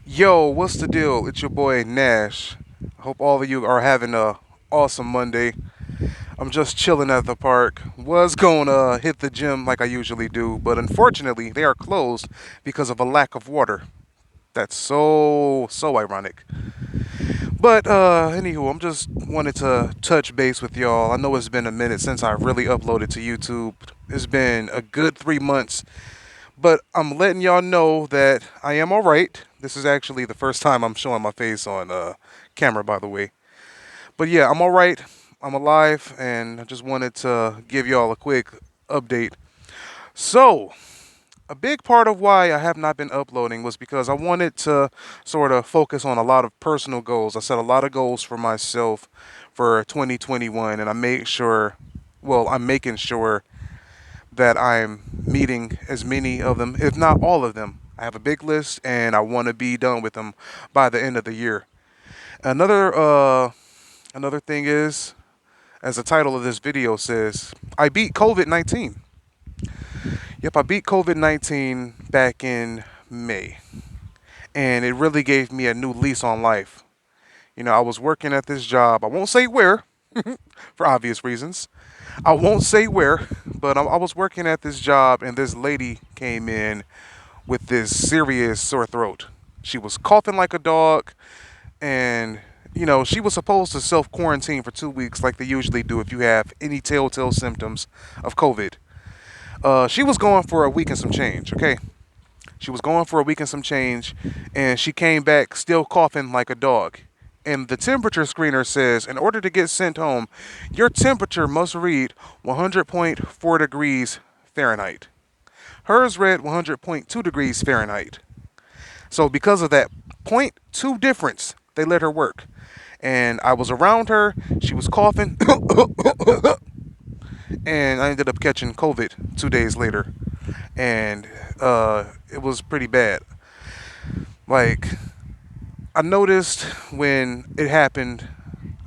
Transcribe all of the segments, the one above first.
Yo, what's the deal? It's your boy Nash. I hope all of you are having a awesome Monday. I'm just chilling at the park. Was gonna hit the gym like I usually do, but unfortunately they are closed because of a lack of water. That's so ironic. But anywho, I'm just wanted to touch base with y'all. I know it's been a minute since I really uploaded to YouTube. It's been a good 3 months, but I'm letting y'all know that I am all right. This is actually the first time I'm showing my face on camera, by the way. But yeah, I'm all right. I'm alive, and I just wanted to give y'all a quick update. So, a big part of why I have not been uploading was because I wanted to sort of focus on a lot of personal goals. I set a lot of goals for myself for 2021, and I'm making sure that I'm meeting as many of them, if not all of them. I have a big list, and I want to be done with them by the end of the year. Another thing is, as the title of this video says, I beat COVID-19. Yep, I beat COVID-19 back in May, and it really gave me a new lease on life. I was working at this job. I won't say where, for obvious reasons. I won't say where, but I was working at this job, and this lady came in with this serious sore throat. She was coughing like a dog, and she was supposed to self quarantine for 2 weeks, like they usually do if you have any telltale symptoms of COVID. She was going for a week and some change. Okay, she was going for a week and some change, and she came back still coughing like a dog. And the temperature screener says, in order to get sent home, your temperature must read 100.4 degrees Fahrenheit. Hers read 100.2 degrees Fahrenheit. So because of that point 0.2 difference, they let her work. And I was around her. She was coughing, and I ended up catching COVID 2 days later, and it was pretty bad. Like, I noticed when it happened,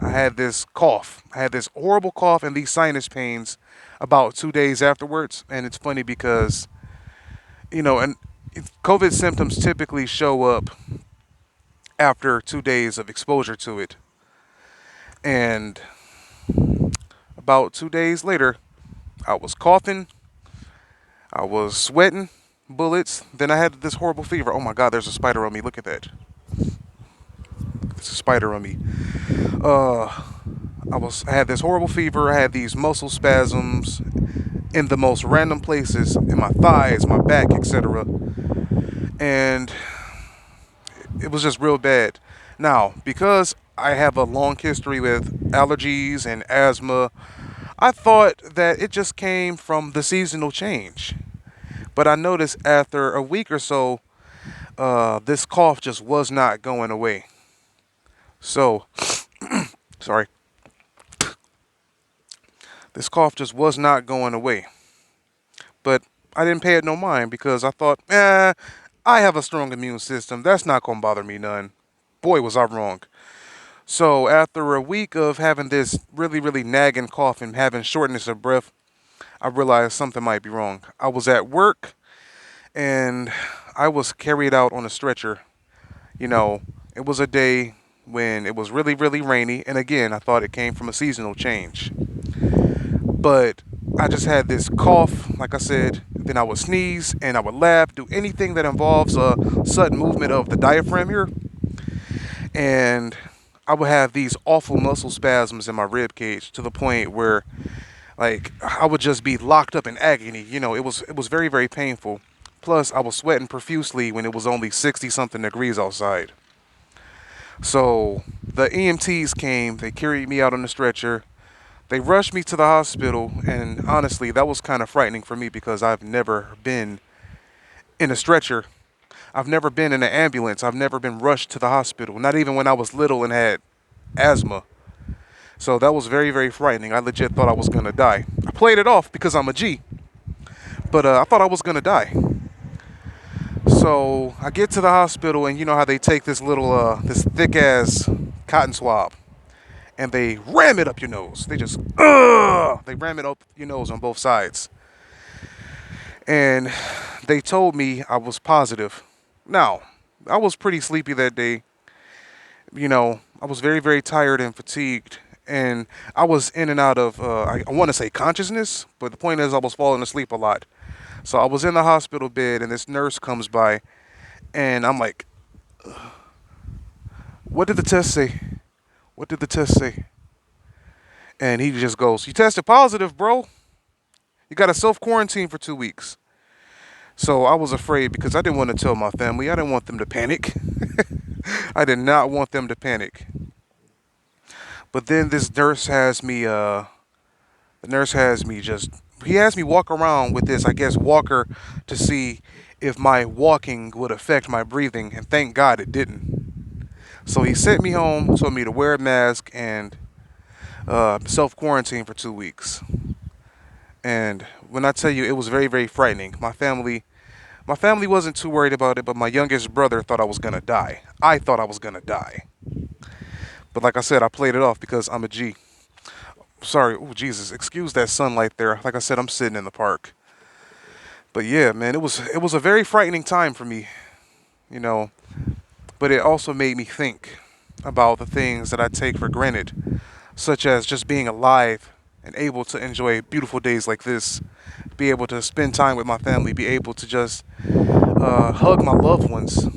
I had this cough. I had this horrible cough and these sinus pains about 2 days afterwards. And it's funny because, and COVID symptoms typically show up after 2 days of exposure to it. And about 2 days later, I was coughing, I was sweating bullets, then I had this horrible fever. Oh my God, there's a spider on me. Look at that. There's a spider on me. Uh, I had this horrible fever. I had these muscle spasms in the most random places, in my thighs, my back, etc. And it was just real bad. Now, because I have a long history with allergies and asthma, I thought that it just came from the seasonal change. But I noticed after a week or so, this cough just was not going away. So, sorry, this cough just was not going away. But I didn't pay it no mind because I thought, I have a strong immune system. That's not going to bother me none. Boy, was I wrong. So after a week of having this really, really nagging cough and having shortness of breath, I realized something might be wrong. I was at work and I was carried out on a stretcher. You know, it was a day when it was really, really rainy. And again, I thought it came from a seasonal change. But I just had this cough, like I said. Then I would sneeze and I would laugh, do anything that involves a sudden movement of the diaphragm here. And I would have these awful muscle spasms in my rib cage to the point where, like, I would just be locked up in agony. It was very, very painful. Plus, I was sweating profusely when it was only 60 something degrees outside. So the EMTs came, they carried me out on the stretcher, they rushed me to the hospital, and honestly, that was kind of frightening for me because I've never been in a stretcher. I've never been in an ambulance. I've never been rushed to the hospital, not even when I was little and had asthma. So that was very, very frightening. I legit thought I was going to die. I played it off because I'm a G, but I thought I was going to die. So I get to the hospital, and you know how they take this thick ass cotton swab and they ram it up your nose. They ram it up your nose on both sides. And they told me I was positive. Now, I was pretty sleepy that day. I was very, very tired and fatigued. And I was in and out of, I want to say consciousness, but the point is I was falling asleep a lot. So I was in the hospital bed, and this nurse comes by, and I'm like, "What did the test say? What did the test say?" And he just goes, "You tested positive, bro. You got to self quarantine for 2 weeks." So I was afraid because I didn't want to tell my family. I didn't want them to panic. I did not want them to panic. But then this nurse has me, the nurse has me just, he has me walk around with this, I guess, walker to see if my walking would affect my breathing. And thank God it didn't. So he sent me home, told me to wear a mask and self quarantine for 2 weeks. And when I tell you, it was very, very frightening. My family wasn't too worried about it, but my youngest brother thought I was gonna die. I thought I was gonna die. But like I said, I played it off because I'm a G. Sorry, oh Jesus, excuse that sunlight there. Like I said, I'm sitting in the park. But yeah, man, it was a very frightening time for me, you know. But it also made me think about the things that I take for granted, such as just being alive and able to enjoy beautiful days like this, be able to spend time with my family, be able to just hug my loved ones.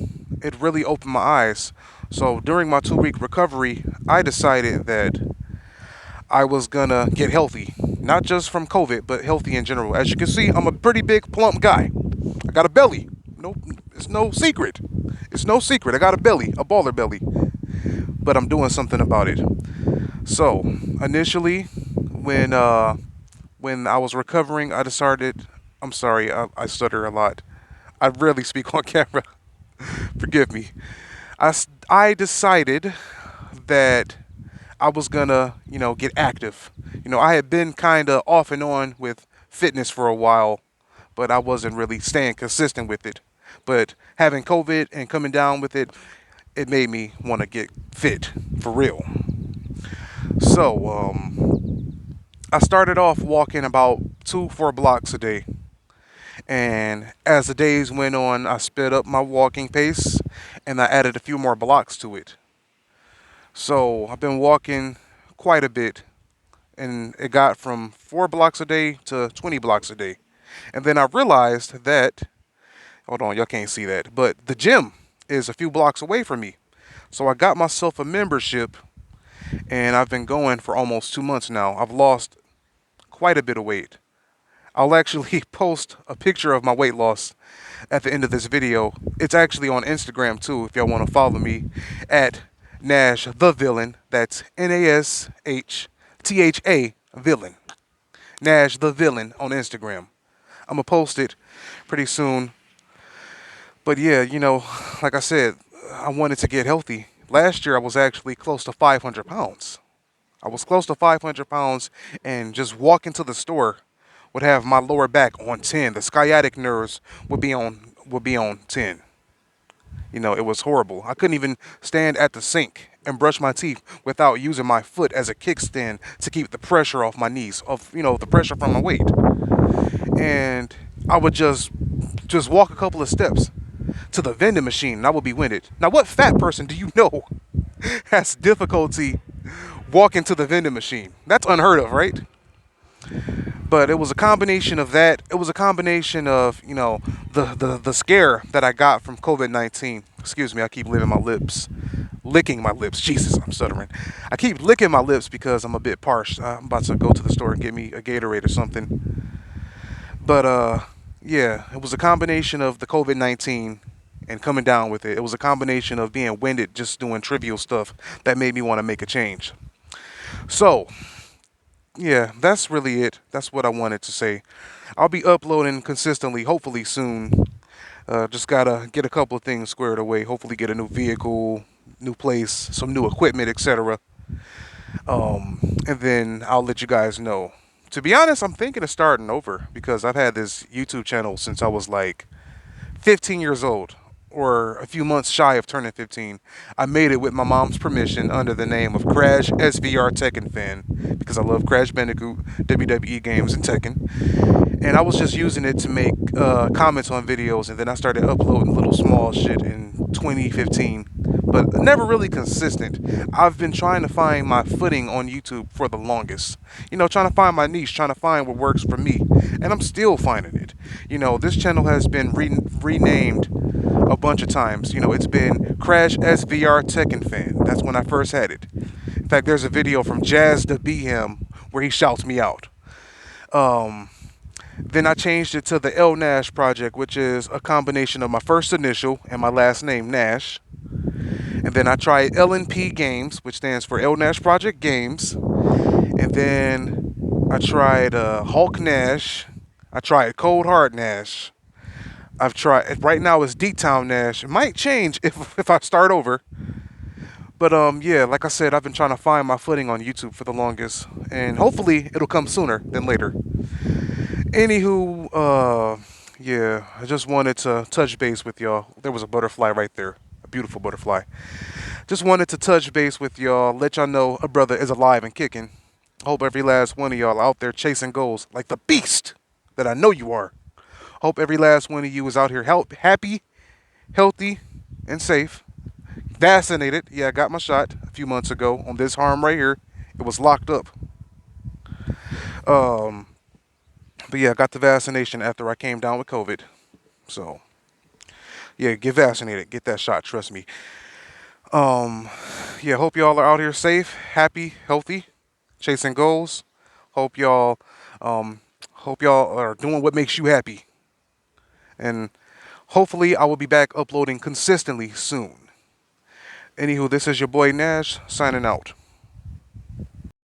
It really opened my eyes. So during my 2 week recovery, I decided that I was gonna get healthy, not just from COVID, but healthy in general. As you can see, I'm a pretty big, plump guy. I got a belly. No, it's no secret. It's no secret. I got a belly, a baller belly, but I'm doing something about it. So initially, when uh, when I was recovering, I decided. I'm sorry, I stutter a lot. I rarely speak on camera. Forgive me. I decided that I was gonna, get active. I had been kind of off and on with fitness for a while, but I wasn't really staying consistent with it. But having COVID and coming down with it, it made me want to get fit for real. So, I started off walking about 4 blocks a day. And as the days went on, I sped up my walking pace and I added a few more blocks to it. So I've been walking quite a bit, and it got from 4 blocks a day to 20 blocks a day. And then I realized that, hold on, y'all can't see that, but the gym is a few blocks away from me. So I got myself a membership, and I've been going for almost 2 months now. I've lost quite a bit of weight. I'll actually post a picture of my weight loss at the end of this video. It's actually on Instagram too, if y'all want to follow me at Nash the Villain. That's NASHTHA Villain. Nash the Villain on Instagram. I'm gonna post it pretty soon. But yeah, like I said, I wanted to get healthy. Last year I was actually close to 500 pounds. I was close to 500 pounds, and just walking to the store would have my lower back on 10. The sciatic nerves would be on 10. It was horrible. I couldn't even stand at the sink and brush my teeth without using my foot as a kickstand to keep the pressure off my knees, of the pressure from my weight. And I would just walk a couple of steps to the vending machine and I would be winded. Now, what fat person do you know has difficulty walking to the vending machine? That's unheard of, right? But it was a combination of that. It was a combination of, the scare that I got from COVID-19. Excuse me, I keep licking my lips. Jesus, I'm stuttering. I keep licking my lips because I'm a bit parched. I'm about to go to the store and get me a Gatorade or something. But yeah, it was a combination of the COVID-19 and coming down with it. It was a combination of being winded, just doing trivial stuff that made me want to make a change. So, yeah, that's really it. That's what I wanted to say. I'll be uploading consistently, hopefully soon. Just gotta get a couple of things squared away. Hopefully, get a new vehicle, new place, some new equipment, etc. And then I'll let you guys know. To be honest, I'm thinking of starting over because I've had this YouTube channel since I was like 15 years old. or a few months shy of turning 15. I made it with my mom's permission under the name of Crash SVR Tekken Fan because I love Crash Bandicoot, WWE games, and Tekken. And I was just using it to make comments on videos, and then I started uploading little small shit in 2015, but never really consistent. I've been trying to find my footing on YouTube for the longest. Trying to find my niche, trying to find what works for me, and I'm still finding it. This channel has been renamed a bunch of times. It's been Crash SVR Tekken Fan. That's when I first had it. In fact, there's a video from Jazz the BM where he shouts me out. Um, then I changed it to the L Nash Project, which is a combination of my first initial and my last name, Nash. And then I tried LNP Games, which stands for L Nash Project Games. And then I tried Hulk Nash. I tried Cold Hard Nash. I've tried right now it's D Town Nash. It might change if I start over. But yeah, like I said, I've been trying to find my footing on YouTube for the longest, and hopefully it'll come sooner than later. Anywho, yeah, I just wanted to touch base with y'all. There was a butterfly right there, a beautiful butterfly. Just wanted to touch base with y'all, let y'all know a brother is alive and kicking. Hope every last one of y'all out there chasing goals like the beast that I know you are. Hope every last one of you is out here happy, healthy, and safe. Vaccinated. Yeah, I got my shot a few months ago on this arm right here. It was locked up. Um, but yeah, I got the vaccination after I came down with COVID. So yeah, get vaccinated. Get that shot. Trust me. Um, yeah, hope y'all are out here safe, happy, healthy, chasing goals. Hope y'all, um, hope y'all are doing what makes you happy. And hopefully, I will be back uploading consistently soon. Anywho, this is your boy Nash signing out.